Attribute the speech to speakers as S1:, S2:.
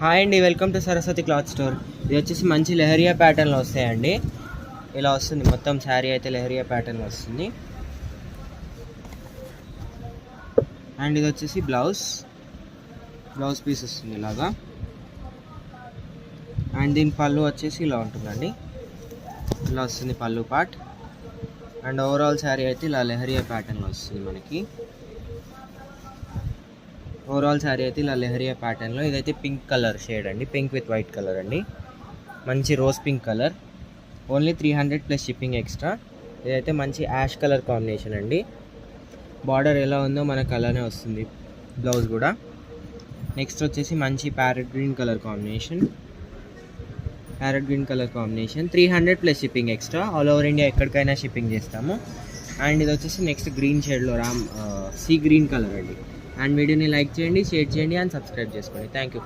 S1: Hi అండి, welcome to Saraswati cloth store. ఇది వచ్చేసి మంచి లెహరియా ప్యాటర్న్లో వస్తాయండి. ఇలా వస్తుంది మొత్తం శారీ అయితే లెహరియా ప్యాటర్న్లో వస్తుంది. అండ్ ఇది వచ్చేసి బ్లౌజ్ పీస్ వస్తుంది ఇలాగా. అండ్ దీని పళ్ళు వచ్చేసి ఇలా ఉంటుందండి, ఇలా వస్తుంది పళ్ళు పార్ట్. అండ్ ఓవరాల్ శారీ అయితే ఇలా లెహరియా ప్యాటర్న్లో వస్తుంది మనకి. ఓవరాల్ శారీ అయితే ఇలా లెహరియా ప్యాటర్న్లో. ఇదైతే పింక్ కలర్ షేడ్ అండి, పింక్ విత్ వైట్ కలర్ అండి, మంచి rose pink colour. Only 300 plus shipping extra. ఇదైతే మంచి యాష్ కలర్ కాంబినేషన్ అండి. బార్డర్ ఎలా ఉందో మనకు అలానే వస్తుంది బ్లౌజ్ కూడా. నెక్స్ట్ వచ్చేసి మంచి parrot green colour combination. 300 plus shipping extra. All over India ఎక్కడికైనా షిప్పింగ్ చేస్తాము. అండ్ ఇది వచ్చేసి నెక్స్ట్ గ్రీన్ షేడ్లో సీ గ్రీన్ కలర్ అండి. అండ్ వీడియోని లైక్ చేయండి, షేర్ చేయండి అండ్ సబ్స్క్రైబ్ చేసుకోండి. Thank you.